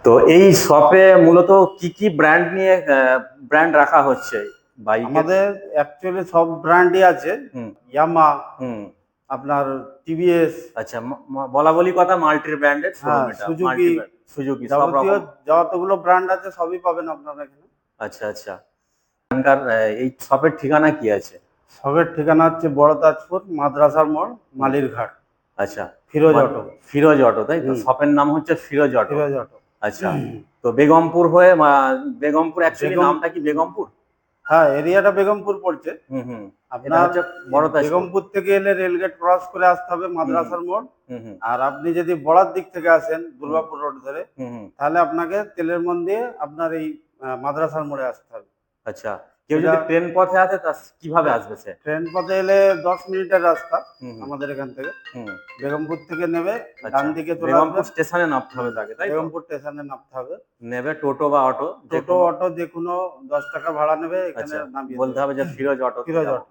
তো এই শপে মূলত কি কি ব্র্যান্ড নিয়ে ব্র্যান্ড রাখা হচ্ছে বাইকের? আমাদের অ্যাকচুয়ালি সব ব্র্যান্ডই আছে। হুম ইয়ামা, হুম আপনার টিভিএস, আচ্ছা, বলা বলি কথা, মাল্টি ব্র্যান্ডের শোরুম হ্যাঁ এটা, সুজুকি, মাল্টি ব্র্যান্ড, সুজুকি সব যাবতীয় রকম। যতগুলো ব্র্যান্ড আছে সবই পাবেন আপনারা এখানে। আচ্ছা আচ্ছা, এখানকার এই শপের ঠিকানা কি আছে? সবের ঠিকানা হচ্ছে বড় তাজপুর মাদ্রাসার মোড়, হুম, মালির ঘাট, আচ্ছা। ফিরোজ অটো। ফিরোজ অটো, তাই তো? হুম, শপের নাম হচ্ছে ফিরোজ অটো। ফিরোজ অটো। আচ্ছা, তো বেগমপুর হয়ে বেগমপুর অ্যাকচুয়ালি বেগম, নামটা কি বেগমপুর? হ্যাঁ এরিয়াটা বেগমপুর পড়ছে। হুম হুম এটা আপনার হচ্ছে বড় তাজপুর। বেগমপুর থেকে এলে রেলগেট ক্রস করে আসতে হবে হুম হুম মাদ্রাসার মোড়। হুম হুম আর আপনি যদি বড়ার দিক থেকে আসেন হুম দুর্গাপুর রোড ধরে, হুম হুম তাহলে আপনাকে তেলের মন দিয়ে আপনার এই মাদ্রাসার মোড়ে আসতে হবে। আচ্ছা, কেউ এটা যদি ট্রেন পথে আসে তা কিভাবে আসবে সে? ট্রেন পথে এলে 10 মিনিটের রাস্তা হুম হুম আমাদের এখান থেকে। হুম বেগমপুর থেকে নেবে ডান আচ্ছা, দিকে চলে বেগমপুর আসবেন। স্টেশনে নামতে হবে তাকে, তাই তো? বেগমপুর স্টেশনে নামতে হবে। নেবে টোটো বা অটো যে টোটো কোনো? অটো যে কোনো 10 টাকা ভাড়া নেবে, এখানে আচ্ছা, নামিয়ে বলতে দেবে। হবে যে ফিরোজ অটোতে ফিরোজ যাব। অটো।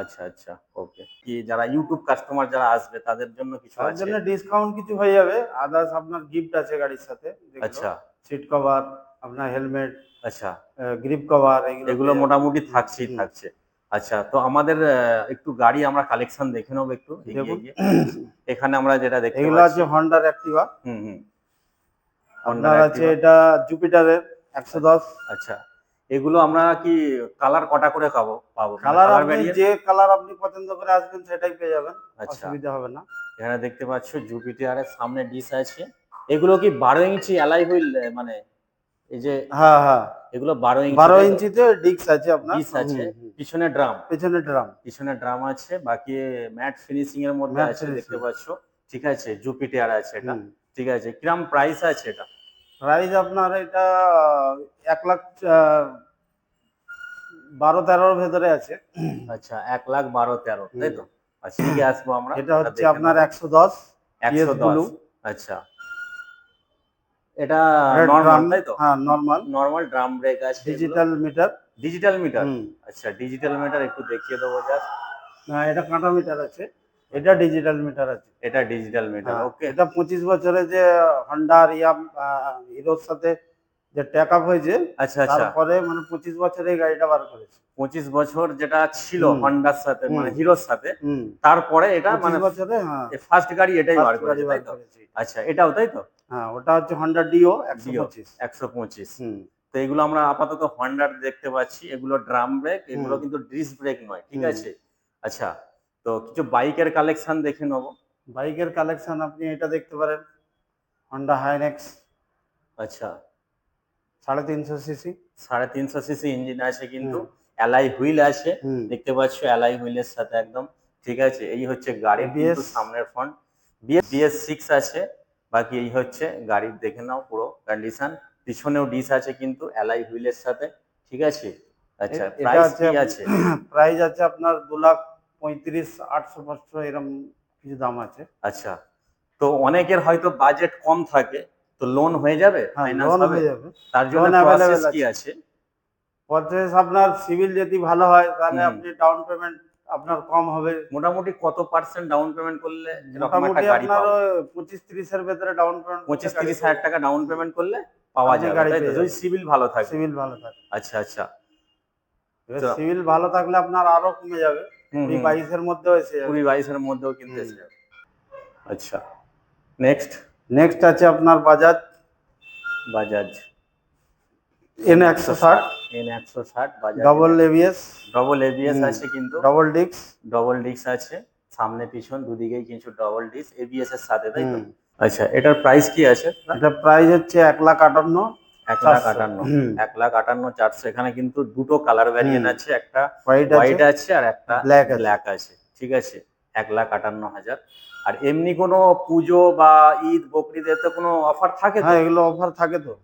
আচ্ছা আচ্ছা, ওকে। কি যারা ইউটিউব কাস্টমার যারা আসবে তাদের জন্য কিছু তার আছে? জন্য ডিসকাউন্ট কিছু হয়ে যাবে। আদার্স আপনার গিফট আছে গাড়ির সাথে, যেগুলো আচ্ছা সিট কভার, আপনার হেলমেট, আচ্ছা, গ্রিপ কভার, এগুলো এগুলো পেয়ে যাবেন। মোটামুটি হুম, থাকছেই হুম। থাকছে। আচ্ছা, তো আমাদের একটু গাড়ি আমরা কালেকশন দেখে নেবো একটু এগিয়ে দেখুন, গিয়ে। এখানে আমরা যেটা দেখতে এগুলো পাচ্ছি। আছে হন্ডার অ্যাক্টিভা। হুম হুম হন্ডার আপনার আছে অ্যাক্টিভা। এটা জুপিটারের 110। আচ্ছা, এগুলো আমরা কি কালার কটা করে পাবো পাবো মানে কালার কালার আপনি ভ্যারিয়েন্ট? যে কালার আপনি পছন্দ করে আসবেন সেটাই পেয়ে যাবেন, আচ্ছা, অসুবিধা হবে না। এখানে দেখতে পাচ্ছ জুপিটারের সামনে ডিস আছে। এগুলো কি 12 ইঞ্চি অ্যালাই হুইল, মানে এই যে হ্যাঁ, হ্যাঁ, এগুলো 12 ইঞ্চি, 12 তাই তো? ইঞ্চিতে ডিস্ক আছে আপনার। ডিস আছে, হুম, হুম। পিছনে ড্রাম, পেছনে ড্রাম, পিছনে ড্রাম আছে, বাকি ম্যাট ফিনিশিং এর মধ্যে ম্যাট আছে দেখতে ফিনিশিং। পাচ্ছ। ঠিক আছে, জুপিটার আছে এটা। হুম। ঠিক আছে, কিরম প্রাইস আছে এটা? প্রাইস আপনার এটা 1,00,000 12-13 ভেতরে আছে। আচ্ছা, 1,12,13, তাই হুম। তো? আচ্ছা, দিকে আসবো আমরা, এটা এটা হচ্ছে দেখে আপনার নেবো। 110 ইএস 110, ব্লু। আচ্ছা। এটা রেড নর্মাল, ড্রাম, তাই তো? হ্যাঁ নরমাল। নর্মাল ড্রাম ব্রেক আছে এগুলো। Digital meter. Digital meter? হুম। আচ্ছা, ডিজিটাল মিটার একটু দেখিয়ে দেবো জাস্ট। না, এটা কাঁটা মিটার আছে। এটা আচ্ছা, ডিজিটাল মিটার আছে। এটা ডিজিটাল মিটার, হ্যাঁ, ওকে। এটা 25 বছরে যে হন্ডা আর হিরোর সাথে যে ট্যাক আপ হয়েছে, আচ্ছা আচ্ছা, তারপরে মানে 25 বছরে এই গাড়িটা বার করেছে। 25 বছর যেটা ছিল হুম, হন্ডার সাথে, হুম, মানে হিরোর সাথে, হুম। তারপরে এটা 25 বছরে, হ্যাঁ, ফার্স্ট গাড়ি এটাই বার ফার্স্ট করেছে, গাড়ি তাই বার তো? করেছে এটা। আচ্ছা, এটাও তাই তো? হ্যাঁ, ওটা হচ্ছে হন্ডা ডিও একশো ডিও পঁচিশ 125। হুম, তো এগুলো আমরা আপাতত হন্ডার দেখতে পাচ্ছি, এগুলো ড্রাম ব্রেক, হুম, এগুলো কিন্তু ডিস্ক ব্রেক নয়, ঠিক হুম। আছে? আচ্ছা, তো কিছু বাইকের কালেকশন দেখে নেবো। বাইকের কালেকশন আপনি এটা দেখতে পারেন, হন্ডা হাইনেক্স, আচ্ছা, 350 সিসি। 350 সিসি ইঞ্জিন আছে কিন্তু, হুম, অ্যালাই হুইল আছে, হুম। দেখতে পাচ্ছ অ্যালাই হুইলের সাথে একদম। ঠিক আছে, এই হচ্ছে গাড়ির কিন্তু এবিএস। সামনের ফ্রন্ট। বিএস6 আছে। বাকি এই হচ্ছে গাড়ির, দেখে নাও পুরো কন্ডিশন। পিছনেও ডিস আছে কিন্তু অ্যালাই হুইলের সাথে, ঠিক আছে? আচ্ছা, এটা প্রাইস আছে কি আছে? প্রাইস আছে আপনার 2,35,800-500 এরকম কিছু দাম আছে। আচ্ছা, তো অনেকের হয়তো বাজেট কম থাকে, তো লোন হয়ে যাবে, হ্যাঁ, ফাইন্যান্স লোন হবে? হয়ে যাবে। তার জন্য লোন প্রসেস অ্যাভেলেবেল কি আছে। আছে? প্রসেস আপনার সিভিল যদি ভালো হয় তাহলে হুম হুম আপনি ডাউন পেমেন্ট আপনার কম হবে। মোটামুটি কত পার্সেন্ট ডাউন পেমেন্ট করলে এরকম একটা মোটামুটি গাড়ি আপনার পাবো? 25-30 এর ভেতরে ডাউন পেমেন্ট করলে 25-30 হাজার টাকা ডাউন হুম, পেমেন্ট করলে পাওয়া আপনি যাবে, গাড়ি তাই তো? পেয়ে যদি যাবেন। সিভিল ভালো থাকে। সিভিল ভালো থাকে। আচ্ছা আচ্ছা, এবার তো সিভিল ভালো থাকলে আপনার আরো কমে যাবে, হুম কুড়ি হুম বাইশের মধ্যেও এসে যাবে। 20-22-এর মধ্যেও কিন্তু হুম। এসে যাবে। আচ্ছা, নেক্সট। নেক্সট আছে আপনার বাজাজ বাজাজ এন এন একশো একশো ষাট ষাট N 160, Bajaj double ABS. Double ABS হুম, আছে কিন্তু। Double disc. ডবল ডিস্ক আছে, সামনে পিছন দুদিকেই কিছু ডবল ডিস্ক এবিএস এর সাথে, তাই তো? হুম। আচ্ছা, এটার প্রাইস কি আছে? এটা প্রাইস হচ্ছে 1,58,400। 1,58,000, হুম, 1,58,400। এখানে কিন্তু দুটো কালার হুম। ভ্যারিয়েন্ট আছে, একটা হোয়াইট আছে, হোয়াইট আছে আর একটা ব্ল্যাক আছে। ব্ল্যাক আছে, ঠিক আছে? 1,58,000। আর এমনি কোনো পুজো বা ঈদ বকরিদের কোনো অফার থাকে তো? হ্যাঁ, এগুলো অফার থাকে তো।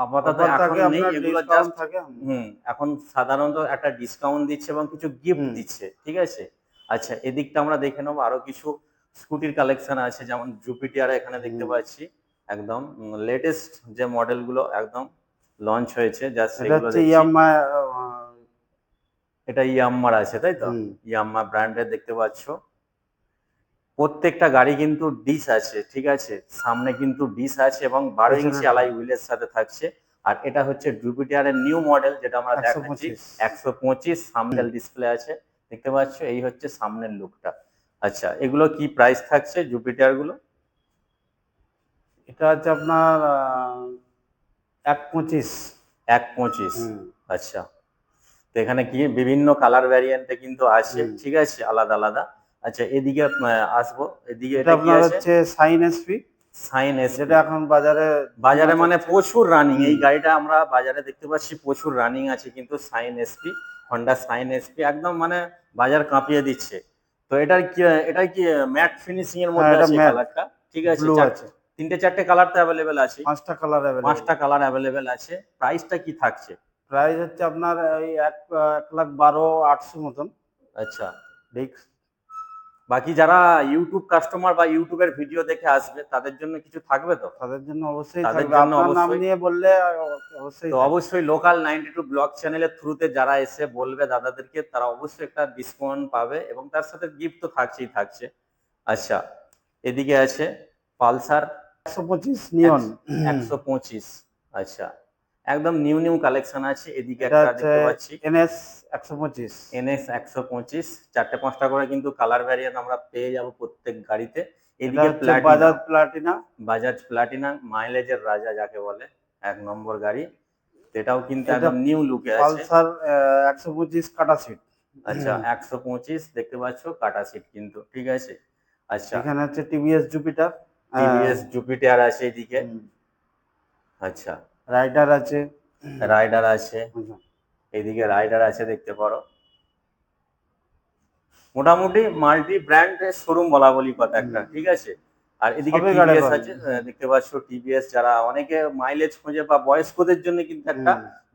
আপাতত অফার এখন থাকে, নেই আপনার এগুলো, ডিসকাউন্ট জাস্ট থাকে। এখন সাধারণত একটা ডিসকাউন্ট দিচ্ছে এবং কিছু গিফট হুম, দিচ্ছে, ঠিক আছে? আচ্ছা, এদিকটা আমরা দেখে নেবো, আরো কিছু স্কুটির কালেকশন আছে, যেমন জুপিটার এখানে দেখতে হুম। পাচ্ছি, একদম লেটেস্ট যে মডেলগুলো একদম লঞ্চ হয়েছে, জাস্ট এটা সেগুলো হচ্ছে দেখছি। ইয়ামাহা। এটা ইয়াম্মার আছে, তাই তো? হুম, ইয়াম্মা ব্র্যান্ডের দেখতে পাচ্ছ। প্রত্যেকটা গাড়ি কিন্তু ডিস আছে, ঠিক আছে, সামনে কিন্তু ডিস আছে এবং 12 ইঞ্চি পেছনে অ্যালয় হুইলের সাথে থাকছে। আর এটা হচ্ছে জুপিটারের নিউ মডেল, যেটা আমরা দেখাচ্ছি 125। 125 সামনে ডিসপ্লে আছে, দেখতে পাচ্ছ। এই হচ্ছে সামনের লুকটা। আচ্ছা, এগুলো কি প্রাইস থাকছে জুপিটার গুলো? এটা হচ্ছে আপনার 125। 125। আচ্ছা, তো এখানে কি বিভিন্ন কালার ভ্যারিয়েন্টে কিন্তু আছে, ঠিক আছে, আলাদা আলাদা। আচ্ছা, এদিকে আসবো, এদিকে এটা এটা কি আপনার আছে? হচ্ছে সাইন এসপি, সাইন যেটা এসপি। এখন বাজারে বাজারে মানে চলছে। প্রচুর রানিং এই গাড়িটা, আমরা বাজারে দেখতে পাচ্ছি প্রচুর রানিং আছে কিন্তু shine SP, Honda shine SP, একদম মানে বাজার কাঁপিয়ে দিচ্ছে। তো এটার কি ম্যাট ফিনিশিং এর হ্যাঁ, মধ্যে এটা আছে ম্যাট কালারটা, ঠিক আছে। ব্লু আছে। তিনটে চারটে কালার তো অ্যাভেলেবেল আছে, 5টা কালার অ্যাভেলেবেল। 5টা কালার অ্যাভেলেবেল আছে। প্রাইসটা কি থাকছে? প্রাইস হচ্ছে আপনার ওই 1,12,800 মতন। আচ্ছা, ডিস্ক। বাকি যারা ইউটিউব কাস্টমার বা ইউটিউবের ভিডিও দেখে আসবে তাদের জন্য কিছু থাকবে তো? তাদের জন্য অবশ্যই তাদের থাকবে, জন্য আপনার নাম অবশ্যই। নিয়ে বললে অবশ্যই তো থাকবে। অবশ্যই লোকাল 92 ব্লগ চ্যানেলের থ্রুতে যারা এসে বলবে দাদাদেরকে, তারা অবশ্যই একটা ডিসকাউন্ট পাবে এবং তার সাথে গিফট তো থাকছেই থাকছে। আচ্ছা, এদিকে আছে পালসার 125 নিয়ন। 125। আচ্ছা, একদম নিউ নিউ কালেকশন আছে। এদিকে এটা একটা হচ্ছে দেখতে পাচ্ছি এনএস 125। NS 125, চারটে পাঁচটা করে কিন্তু কালার ভ্যারিয়েন্ট আমরা পেয়ে যাব প্রত্যেক গাড়িতে। এটা এদিকে হচ্ছে Platina, Bajaj Platina. Bajaj Platina, মাইলেজের রাজা যাকে বলে, 1 নম্বর গাড়ি। এটাও কিন্তু এটা একদম নিউ লুকে আছে। পালসার 125 কাটা সিট। আচ্ছা, 125 দেখতে পাচ্ছ, কাটা সিট কিন্তু, ঠিক আছে। আচ্ছা, এখানে হচ্ছে টিভিএস জুপিটার, টিভিএস জুপিটার আছে এদিকে। আচ্ছা, রাইডার আছে। রাইডার আছে, এদিকে রাইডার আছে দেখতে পারো। মোটামুটি মাল্টি ব্র্যান্ডের শোরুম বলা বলি কথা একটা, ঠিক আছে। আর এদিকে সবই গাড়ি টিভিএস পাবেন। আছে, দেখতে পাচ্ছ টিভিএস, যারা অনেকে মাইলেজ খোঁজে বা বয়স্কদের জন্য কিন্তু একটা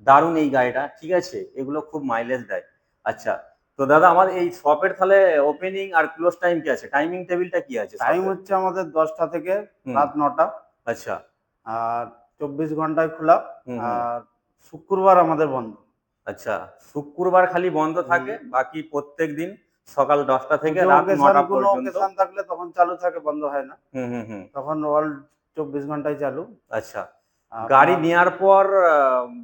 দারুণ এই গাড়িটা, ঠিক আছে, এগুলো খুব মাইলেজ দেয়। আচ্ছা, তো দাদা আমার এই শপের তাহলে ওপেনিং আর ক্লোজ টাইম কি আছে, টাইমিং টেবিলটা কি আছে টাইম শপের? হচ্ছে আমাদের 10টা থেকে রাত 9টা। আচ্ছা। আর 24 ঘন্টায় খোলা। হুম। আর শুক্রবার আমাদের বন্ধ। আচ্ছা, শুক্রবার খালি বন্ধ থাকে, বাকি প্রত্যেক দিন সকাল 10টা থেকে পুজো রাত ওকেশন, 9টা কোনো পর্যন্ত। ওকেশন থাকলে তখন চালু থাকে, বন্ধ হয় না। হুম। তখন অল 24 ঘন্টায় চালু। আচ্ছা, আপনার গাড়ি নেওয়ার পর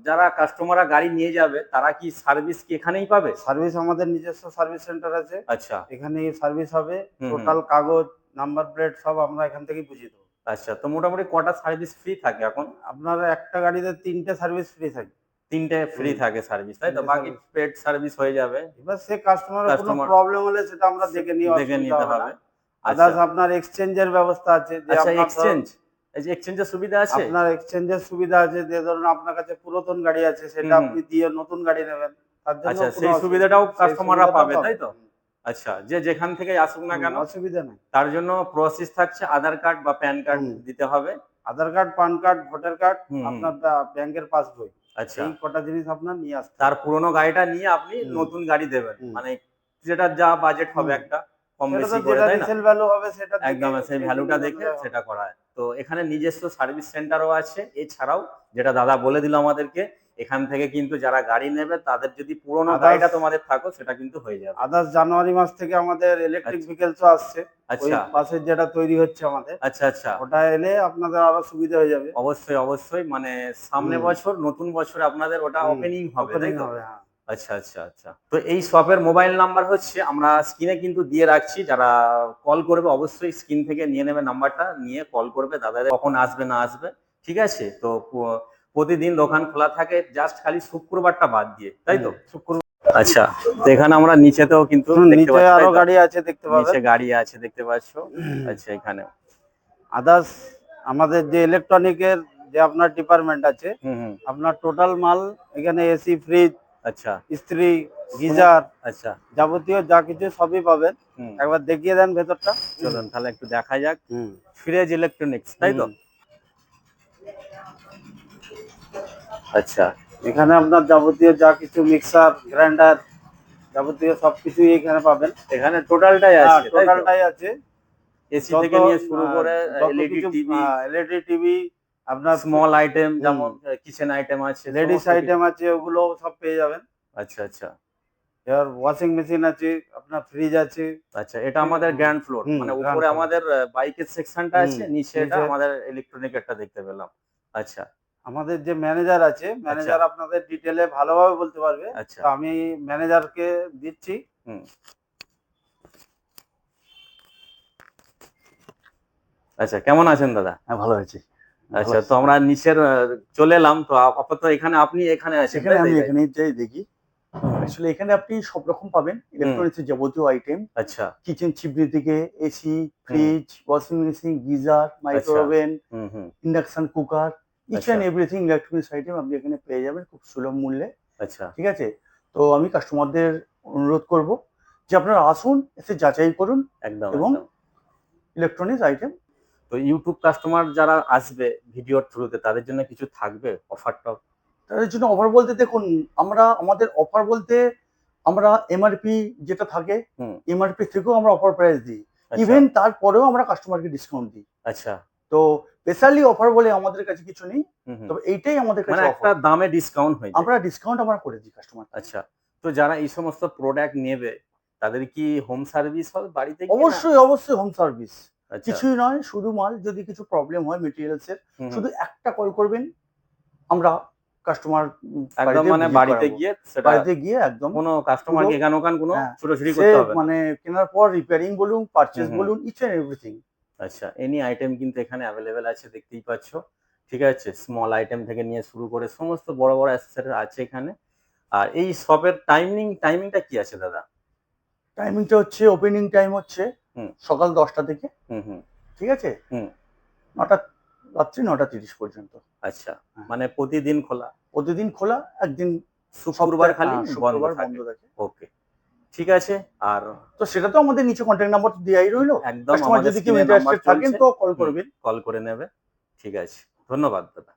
যারা কাস্টমাররা গাড়ি নিয়ে যাবে তারা কি সার্ভিস কি এখানেই পাবে? সার্ভিস আমাদের নিজস্ব সার্ভিস সেন্টার আছে, আচ্ছা। এখানেই সার্ভিস হবে। হুম। টোটাল কাগজ, নাম্বার প্লেট সব আমরা এখান থেকেই বুঝিয়ে দেবো। আচ্ছা, তো মোটামুটি কটা সার্ভিস ফ্রি থাকে এখন? আপনার একটা গাড়িতে 3টে সার্ভিস ফ্রি থাকে। 3টে ফ্রি থাকে সার্ভিস, তাই তো? 3টে বাকি সার্ভিস। পেড সার্ভিস হয়ে যাবে, এবার সে কাস্টমারের কোনো কাস্টমার প্রবলেম হলে সেটা আমরা দেখে নিয়ে দেখে অসুবিধা নিতে হবে না। হবে। আচ্ছা। আদার্স আপনার এক্সচেঞ্জের ব্যবস্থা আছে, যে আচ্ছা, আপনার এক্সচেঞ্জ, এই যে এক্সচেঞ্জের সুবিধা আছে? আপনার এক্সচেঞ্জের সুবিধা আছে, যে ধরুন আপনার কাছে পুরাতন গাড়ি আছে, সেটা হুম। আপনি দিয়ে নতুন গাড়ি নেবেন, তার জন্য আচ্ছা, কোনো সেই সুবিধাটাও সেই কাস্টমাররা সুবিধাটাও পাবে, তাই তো? আচ্ছা, যে যেখান থেকে আসুক না কেন, অসুবিধা নেই। তার জন্য প্রসেস থাকছে আধার কার্ড বা প্যান কার্ড দিতে হবে। Aadhaar card, PAN card, voter card, হুম। আপনার ব্যাংকের পাসবই, আচ্ছা, এই কটা জিনিস আপনার নিয়ে আসতে হবে। তার পুরোনো গাড়িটা নিয়ে আপনি নতুন গাড়ি দেবেন, মানে যেটা যা বাজেট হবে একটা কম সেটা তো বেশি করে, যেটা তাই না? রিসেল ভ্যালু হবে সেটা দেখে, একদম সেই ভ্যালুটা জিনিস দেখে অনুযায়ী হবে। সেটা করা হয়। তো এখানে নিজস্ব সার্ভিস সেন্টারও আছে। এছাড়াও যেটা দাদা বলে দিল আমাদেরকে, এখান থেকে কিন্তু যারা গাড়ি নেবে তাদের যদি পুরোনো গাড়িটা তোমাদের থাকো, সেটা কিন্তু হয়ে যাবে। আদার্স জানুয়ারি মাস থেকে আমাদের ইলেকট্রিক ভেহিকলসও আসছে। ওই আচ্ছা পাশের যেটা তৈরি হচ্ছে আমাদের, আচ্ছা, ওটা এলে আপনাদের আরো সুবিধা হয়ে যাবে। অবশ্যই মানে সামনে বছর, নতুন বছরে আপনাদের ওটা ওপেনিং হবে, তাই তো? হবে, হ্যাঁ। আচ্ছা। তো এই শপের মোবাইল নাম্বার হচ্ছে আমরা স্ক্রিনে কিন্তু দিয়ে রাখছি, যারা কল করবে অবশ্যই স্ক্রিন থেকে নিয়ে নেবে, নাম্বারটা নিয়ে কল করবে দাদাদের কখন আসবে না আসবে, ঠিক আছে। তো প্রতিদিন দোকান খোলা থাকে, জাস্ট খালি শুক্রবারটা বাদ দিয়ে, তাই তো? শুক্রবার। আচ্ছা, তো এখানে আমরা নিচেতেও কিন্তু দেখতে নিচে পাচ্ছি, আরো তাই তো? গাড়ি আছে, দেখতে পাবেন। নিচে গাড়ি আছে দেখতে পাচ্ছ। আচ্ছা, এখানে আদার্স আমাদের যে ইলেকট্রনিকের যে আপনার ডিপার্টমেন্ট আছে, হুম। আপনার টোটাল মাল এখানে এসি, ফ্রিজ, আচ্ছা। ইস্ত্রি, গিজার, আচ্ছা। যাবতীয় যা কিছু সবই পাবেন। একবার দেখিয়ে দেন ভেতরটা। চলুন তাহলে একটু দেখা যাক। ফ্রেজ ইলেকট্রনিক্স, তাই তো? আচ্ছা, এখানে আপনার যাবতীয় যা কিছু মিক্সার, গ্রাইন্ডার, যাবতীয় সবকিছুই এখানে পাবেন। এখানে টোটালটাই আছে, তাই তো? টোটালটাই আছে। এসি থেকে নিয়ে শুরু করে এলইডি টিভি, আপনার স্মল আইটেম যেমন কিচেন আইটেম আছে, লেডিস সমস্ত কিছু। আইটেম আছে, ওগুলো সব পেয়ে যাবেন। আচ্ছা। এবার ওয়াশিং মেশিন আছে, আপনার ফ্রিজ আছে। আচ্ছা, এটা আমাদের গ্রাউন্ড ফ্লোর, হুম, মানে ground উপরে floor। আমাদের বাইকের সেকশনটা হুম, আছে, নিচে এটা নিচে আমাদের ইলেকট্রনিকেরটা দেখতে পেলাম। আচ্ছা, আমাদের যে ম্যানেজার আছে, আচ্ছা, ম্যানেজার আপনাদের ডিটেলে ভালোভাবে বলতে পারবে। আচ্ছা। তো আমি ম্যানেজারকে দিচ্ছি। হুম। আচ্ছা, কেমন আছেন দাদা? হ্যাঁ, ভালো আছি। ভালো আচ্ছা, আছি। তো আমরা নিচের চলে এলাম। তো আপাতত এখানে আপনি এখানে আছেন, এখানে তাই তো? আমি এই এখানেই যাই দেখি। হুম, আসলে এখানে আপনি সব রকম পাবেন। হুম, ইলেকট্রনিক্স এর যাবতীয় আইটেম, আচ্ছা, কিচেন চিমনি থেকে এসি, হুম, fridge, washing machine, geyser, micro আচ্ছা, ওভেন, হুম, হুম, ইন্ডাকশন কুকার, ইচ আচ্ছা, অ্যান্ড এভরিথিং ইলেকট্রনিক্স আইটেম আপনি এখানে পেয়ে যাবেন খুব সুলভ মূল্যে। আচ্ছা, ঠিক আছে? তো আমি কাস্টমারদের অনুরোধ করব যে আপনারা আসুন, এসে যাচাই করুন একদম, এবং একদম। Electronics item. তো ইউটিউব কাস্টমার যারা আসবে ভিডিওর থ্রুতে, তাদের জন্য কিছু থাকবে অফার-টফার? তাদের জন্য অফার বলতে দেখুন, আমাদের অফার বলতে আমরা এমআরপি যেটা থাকে, হুম, এমআরপি থেকেও আমরা অফার প্রাইস দিই। আচ্ছা, ইভেন তারপরেও আমরা কাস্টমারকে ডিসকাউন্ট দিই। আচ্ছা, তো স্পেশালি অফার বলে আমাদের কাছে কিছু নেই। হুম, হুম। তবে এইটাই আমাদের মানে কাছে একটা অফার। দামে ডিসকাউন্ট হয়ে যায়। আমরা করে দিই কাস্টমারকে। আচ্ছা। তো যারা এই সমস্ত প্রোডাক্ট নেবে, তাদের কি হোম সার্ভিস হবে বাড়িতে গিয়ে না? অবশ্যই হোম সার্ভিস। আচ্ছা। কিছুই নয়, শুধু মাল যদি কিছু প্রবলেম হয় মেটেরিয়ালস এর, হুম, হুম। শুধু একটা কল করবেন, আমরা কাস্টমার একদম বাড়িতে মানে ভিজিট বাড়িতে করাবো। গিয়ে সেটা বাড়িতে গিয়ে একদম কোনো পুরো, কাস্টমারকে এখান-ওখান কোনো হ্যাঁ, ছোটাছুটি সে করতে হবে না। মানে কেনার পর রিপেয়ারিং বলুন, হুম, পারচেজ হুম। বলুন, ইচ অ্যান্ড এভরিথিং। আচ্ছা, এনি আইটেম কিন্তু এখানে এভেইলেবল আছে, দেখতেই পাচ্ছ। ঠিক আছে? স্মল আইটেম থেকে নিয়ে শুরু করে সমস্ত বড়, বড় অ্যাক্সেসরিজ আছে এখানে। আর এই শপের টাইমিংটা কি আছে দাদা? টাইমিংটা হচ্ছে, ওপেনিং টাইম হচ্ছে হুম, সকাল ১০টা থেকে, হুম, হুম, ঠিক আছে? হুম। ৯টা, রাত্রি ৯টা ৩০ পর্যন্ত। আচ্ছা, হ্যাঁ, মানে প্রতিদিন খোলা? প্রতিদিন খোলা, একদিন শুক্রবার সপ্তাহে, খালি বন্ধ শুক্রবার বন্ধ থাকে। থাকে। ওকে, ঠিক আছে। আর তো সেটা তো আমাদের নিচে কনট্যাক্ট নাম্বার দেয়াই রইলো। একদম কাস্টমার আমাদের যদি কেউ স্ক্রিনে নাম্বার ইন্টারেস্টেড থাকেন চলছে। তো কল হুম, করবেন। কল করে নেবে। ঠিক আছে। ধন্যবাদ দাদা।